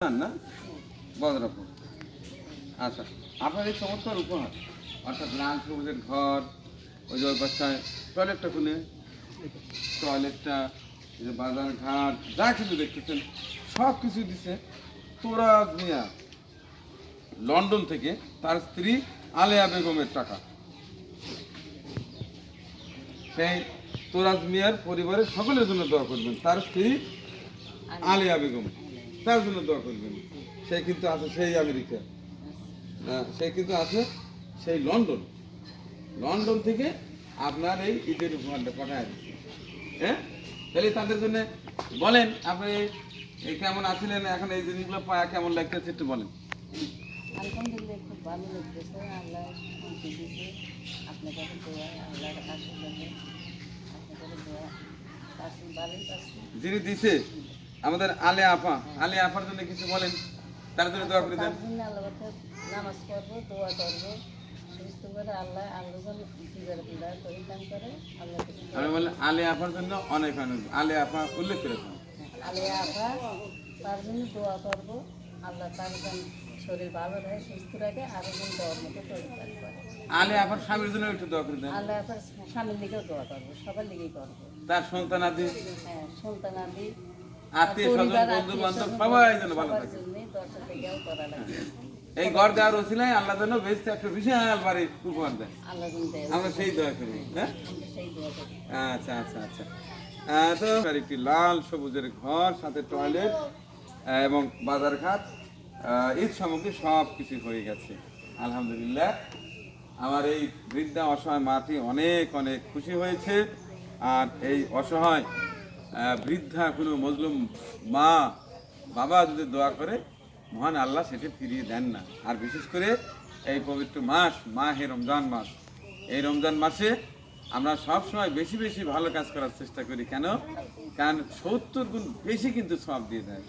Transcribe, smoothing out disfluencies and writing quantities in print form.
না বজ্রপুর। আচ্ছা, আপনার এই চমৎকার উপহার অর্থাৎ লাল সবুজের ঘর, ওই যে ওই পাশটায় টয়লেটটা খুলে, টয়লেটটা, এই যে বাজার ঘাট যা কিছু দেখতেছেন সব কিছু দিছে তোরাজ মিয়া লন্ডন থেকে, তার স্ত্রী আলেয়া বেগমের টাকা। সেই তোরাজ মিয়ার পরিবারের সকলের জন্য দোয়া করবেন, তার স্ত্রী আলেয়া বেগম, তার জন্য দোয়া করবেন। সে কিন্তু আছে সেই আমেরিকা, সে কিন্তু আছে সেই লন্ডন। লন্ডন থেকে আপনার এই ঈদের উপহারটা পাঠায় দিচ্ছে। হ্যাঁ, তাহলে তাদের জন্য বলেন আপনি এই কেমন আছিলেন, এখন এই জিনিসগুলো পায়া কেমন লাগতেছে একটু বলেন। আলহামদুলিল্লাহ, খুব ভালো লাগতেছে। আল্লাহ শান্তি দিতে আপনাদের দোয়া, আল্লাহর আশীর্বাদে আপনাদের দোয়া পাচ্ছি, ভালোই পাচ্ছি। যিনি দিছে আমাদের আলে আপা, আলে আপার জন্য কিছু বলেন, তার জন্য দোয়া করে দেন। তার জন্য আল্লাহ নামাজ পড়বো, দোয়া করবো, সুস্থ করে আল্লাহ আল্লাহ জীবের বিদায় পরিধান করে আল্লাহ। আমি বললাম আলে আপার জন্য অনেক অনেক, আলে আপা উল্লেখ করেছেন। আলিয়া আপা, তার জন্য দোয়া করবো, আল্লাহ তার যেন শরীর ভালো রাখে, সুস্থ রাখে, আরো যেন দেওয়ার মতো পরিবার করে। আলে আপার স্বামীর জন্য একটু দোয়া করে দেন। আল্লাহ আপার স্বামীর দিকেও দোয়া করবো, সবার দিকেই করবো। তার সন্তান আদি, হ্যাঁ, সন্তান আদি, আত্মীয় স্বজন, বন্ধু বান্ধব সবাই যেন ভালো সবার থাকে। জন্যই দর্শক দিকেও করা লাগবে। এই ঘর দেওয়ার ওসিলায় আল্লাহ যেন বেশ একটা বিশাল বাড়ি উপহার দেয়, আল্লাহ যেন দেয়, আমরা সেই দোয়া করি। হ্যাঁ, আমরা সেই দোয়া করি। আচ্ছা আচ্ছা আচ্ছা। তো একটি লাল সবুজের ঘর, সাথে টয়লেট এবং বাজারঘাট, ঈদ সামগ্রী সব কিছু হয়ে গেছে আলহামদুলিল্লাহ। আমার এই বৃদ্ধা অসহায় মাটি অনেক অনেক খুশি হয়েছে। আর এই অসহায় বৃদ্ধা কোনো মজলুম মা বাবা যদি দোয়া করে, মহান আল্লাহ সেটা ফিরিয়ে দেন না। আর বিশেষ করে এই পবিত্র মাস মাহে রমজান মাস, এই রমজান মাসে আমরা সব সময় বেশি বেশি ভালো কাজ করার চেষ্টা করি। কেন? কারণ 70 গুণ বেশি কিন্তু সওয়াব দিয়ে দেয়।